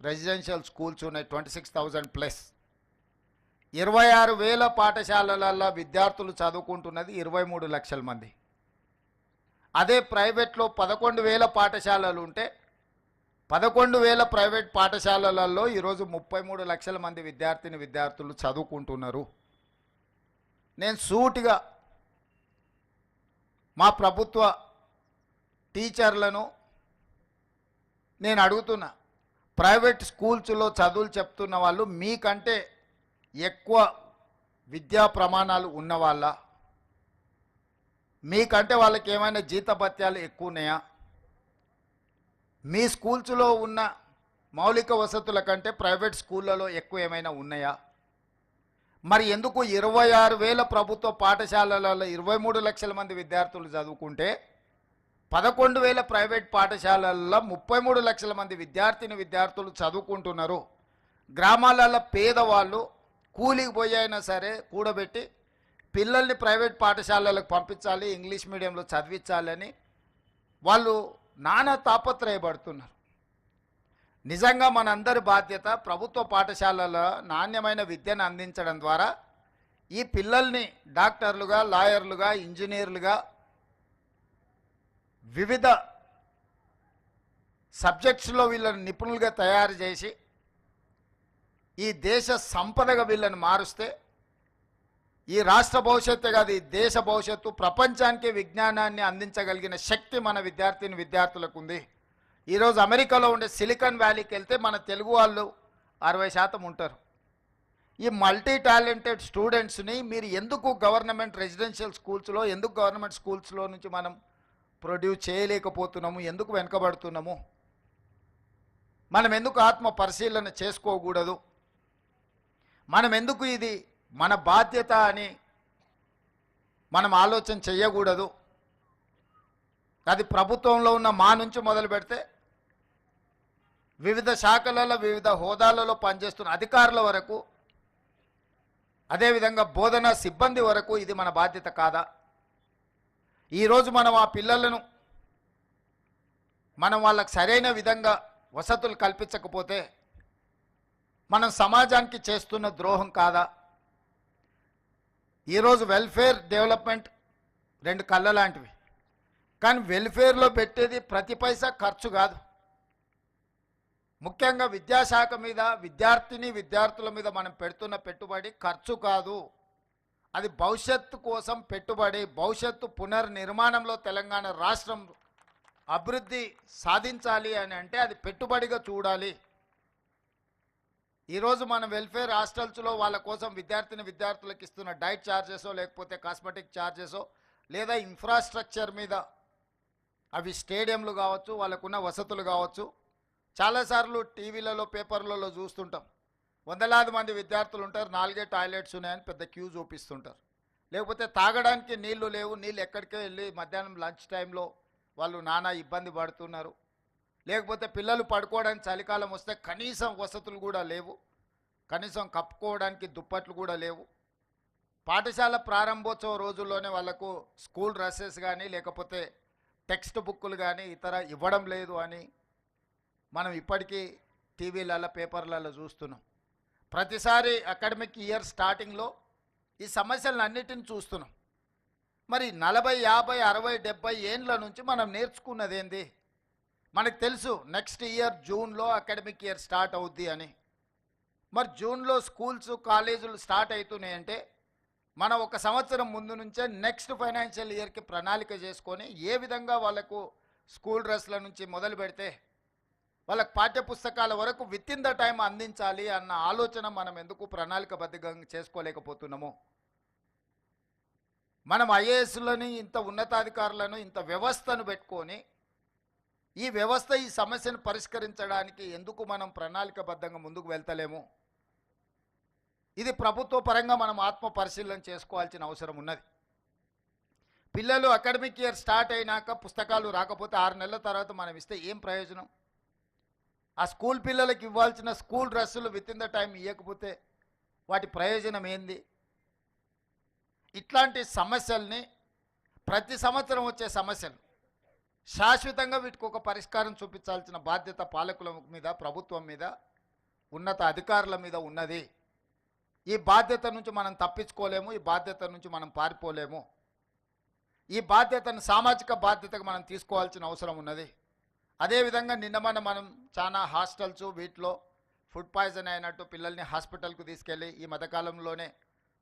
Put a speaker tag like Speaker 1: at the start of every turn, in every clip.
Speaker 1: Residential schools ఉన్నాయి, 26,000 plus. 26,000 పాఠశాలలలో విద్యార్థులు చదువుకుంటున్నది 23 లక్షల మంది. అదే ప్రైవేట్లో 11,000 పాఠశాలలు ఉంటే 11,000 ప్రైవేట్ పాఠశాలలలో ఈరోజు 33 లక్షల మంది విద్యార్థులు చదువుకుంటున్నారు. నేను సూటిగా మా ప్రభుత్వ టీచర్లను నేను అడుగుతున్నా, ప్రైవేట్ స్కూల్స్లో చదువులు చెప్తున్న వాళ్ళు మీకంటే ఎక్కువ విద్యా ప్రమాణాలు ఉన్నవాళ్ళ, మీకంటే వాళ్ళకి ఏమైనా జీతభత్యాలు ఎక్కువ ఉన్నాయా? మీ స్కూల్స్లో ఉన్న మౌలిక వసతుల కంటే ప్రైవేట్ స్కూళ్ళలో ఎక్కువ ఏమైనా ఉన్నాయా? మరి ఎందుకు 26,000 ప్రభుత్వ పాఠశాలలలో 23 లక్షల మంది విద్యార్థులు చదువుకుంటే 11,000 ప్రైవేట్ పాఠశాలల్లో 33 లక్షల మంది విద్యార్థులు చదువుకుంటున్నారు? గ్రామాలలో పేదవాళ్ళు కూలికి పోయి అయినా సరే కూడబెట్టి పిల్లల్ని ప్రైవేట్ పాఠశాలలకు పంపించాలి, ఇంగ్లీష్ మీడియంలో చదివించాలని వాళ్ళు నానా తాపత్రయపడుతున్నారు. నిజంగా మనందరి బాధ్యత ప్రభుత్వ పాఠశాలలో నాణ్యమైన విద్యను అందించడం ద్వారా ఈ పిల్లల్ని డాక్టర్లుగా, లాయర్లుగా, ఇంజనీర్లుగా వివిధ సబ్జెక్ట్స్లో వీళ్ళని నిపుణులుగా తయారు చేసి ఈ దేశ సంపదగా వీళ్ళని మారుస్తే ఈ రాష్ట్ర భవిష్యత్తు కాదు, ఈ దేశ భవిష్యత్తు, ప్రపంచానికి విజ్ఞానాన్ని అందించగలిగిన శక్తి మన విద్యార్థులకు ఉంది. ఈరోజు అమెరికాలో ఉండే సిలికాన్ వ్యాలీకి వెళ్తే మన తెలుగు వాళ్ళు 60% ఉంటారు. ఈ మల్టీ టాలెంటెడ్ స్టూడెంట్స్ని మీరు ఎందుకు గవర్నమెంట్ రెసిడెన్షియల్ స్కూల్స్లో, ఎందుకు గవర్నమెంట్ స్కూల్స్లో నుంచి మనం ప్రొడ్యూస్ చేయలేకపోతున్నాము? ఎందుకు వెనుకబడుతున్నాము? మనం ఎందుకు ఆత్మ పరిశీలన చేసుకోకూడదు? మనం ఎందుకు ఇది మన బాధ్యత అని మనం ఆలోచన చేయకూడదు? అది ప్రభుత్వంలో ఉన్న మా నుంచి మొదలు పెడితే వివిధ శాఖలలో, వివిధ హోదాలలో పనిచేస్తున్న అధికారుల వరకు, అదేవిధంగా బోధనా సిబ్బంది వరకు ఇది మన బాధ్యత కాదా? ఈరోజు మనం ఆ పిల్లలను వాళ్ళకు సరైన విధంగా వసతులు కల్పించకపోతే మనం సమాజానికి చేస్తున్న ద్రోహం కాదా? ఈరోజు వెల్ఫేర్, డెవలప్మెంట్ 2 కళ్ళ లాంటివి. కానీ వెల్ఫేర్లో పెట్టేది ప్రతి పైసా ఖర్చు కాదు. ముఖ్యంగా విద్యాశాఖ మీద, విద్యార్థుల మీద మనం పెడుతున్న పెట్టుబడి ఖర్చు కాదు, అది భవిష్యత్తు కోసం పెట్టుబడి. భవిష్యత్తు పునర్నిర్మాణంలో తెలంగాణ రాష్ట్రం అభివృద్ధి సాధించాలి అని అంటే అది పెట్టుబడిగా చూడాలి. ఈరోజు మన వెల్ఫేర్ హాస్టల్స్లో వాళ్ళ కోసం విద్యార్థులకు ఇస్తున్న డైట్ ఛార్జెసో, లేకపోతే కాస్మెటిక్ ఛార్జెసో, లేదా ఇన్ఫ్రాస్ట్రక్చర్ మీద, అవి స్టేడియంలు కావచ్చు, వాళ్ళకున్న వసతులు కావచ్చు. చాలాసార్లు టీవీలలో, పేపర్లలో చూస్తుంటాం, వందలాది మంది విద్యార్థులు ఉంటారు, 4 టాయిలెట్స్ ఉన్నాయని పెద్ద క్యూ చూపిస్తుంటారు. లేకపోతే తాగడానికి నీళ్లు లేవు, నీళ్ళు ఎక్కడికే వెళ్ళి మధ్యాహ్నం లంచ్ టైంలో వాళ్ళు నానా ఇబ్బంది పడుతున్నారు. లేకపోతే పిల్లలు పడుకోవడానికి చలికాలం వస్తే కనీసం వసతులు కూడా లేవు, కనీసం కప్పుకోవడానికి దుప్పట్లు కూడా లేవు. పాఠశాల ప్రారంభోత్సవ రోజుల్లోనే వాళ్ళకు స్కూల్ డ్రెస్సెస్ కానీ, లేకపోతే టెక్స్ట్ బుక్కులు కానీ ఇతర ఇవ్వడం లేదు అని మనం ఇప్పటికీ టీవీలలో, పేపర్లలో చూస్తున్నాం. ప్రతిసారి అకాడమిక్ ఇయర్ స్టార్టింగ్లో ఈ సమస్యలన్నిటిని చూస్తున్నాం. మరి 40, 50, 60, 70 ఏండ్ల నుంచి మనం నేర్చుకున్నది ఏంది? మనకు తెలుసు నెక్స్ట్ ఇయర్ జూన్లో అకాడమిక్ ఇయర్ స్టార్ట్ అవుద్ది అని. మరి జూన్లో స్కూల్స్, కాలేజీలు స్టార్ట్ అవుతున్నాయంటే మనం 1 సంవత్సరం ముందు నుంచే నెక్స్ట్ ఫైనాన్షియల్ ఇయర్కి ప్రణాళిక చేసుకొని ఏ విధంగా వాళ్ళకు స్కూల్ డ్రెస్ల నుంచి మొదలు పెడితే వాళ్ళకు పాఠ్యపుస్తకాల వరకు విత్ ఇన్ ద టైం అందించాలి అన్న ఆలోచన మనం ఎందుకు ప్రణాళికబద్ధంగా చేసుకోలేకపోతున్నాము? మనం ఐఏఎస్లని, ఇంత ఉన్నతాధికారులను, ఇంత వ్యవస్థను పెట్టుకొని ఈ వ్యవస్థ ఈ సమస్యను పరిష్కరించడానికి ఎందుకు మనం ప్రణాళికబద్ధంగా ముందుకు వెళ్తలేము? ఇది ప్రభుత్వ పరంగా మనం ఆత్మ పరిశీలన చేసుకోవాల్సిన అవసరం ఉన్నది. పిల్లలు అకాడమిక్ ఇయర్ స్టార్ట్ అయినాక పుస్తకాలు రాకపోతే 6 నెలల తర్వాత మనం ఇస్తే ఏం ప్రయోజనం? ఆ స్కూల్ పిల్లలకు ఇవ్వాల్సిన స్కూల్ డ్రెస్సులు విత్ ఇన్ ద టైం ఇవ్వకపోతే వాటి ప్రయోజనం ఏంది? ఇట్లాంటి సమస్యల్ని, ప్రతి సంవత్సరం వచ్చే సమస్యలు శాశ్వతంగా వీటికి ఒక పరిష్కారం చూపించాల్సిన బాధ్యత పాలకుల మీద, ప్రభుత్వం మీద ఉన్నత అధికారుల మీద ఉన్నది. ఈ బాధ్యత నుంచి మనం తప్పించుకోలేము, ఈ బాధ్యత నుంచి మనం పారిపోలేము. ఈ బాధ్యతను సామాజిక బాధ్యతగా మనం తీసుకోవాల్సిన అవసరం ఉన్నది. అదేవిధంగా నిన్న మనం చాలా హాస్టల్స్ వీటిలో ఫుడ్ పాయిజన్ అయినట్టు పిల్లల్ని హాస్పిటల్కు తీసుకెళ్ళి ఈ మధ్యకాలంలోనే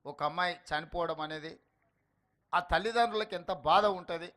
Speaker 1: ఒక అమ్మాయి చనిపోవడం అనేది ఆ తల్లిదండ్రులకు ఎంత బాధ ఉంటుంది.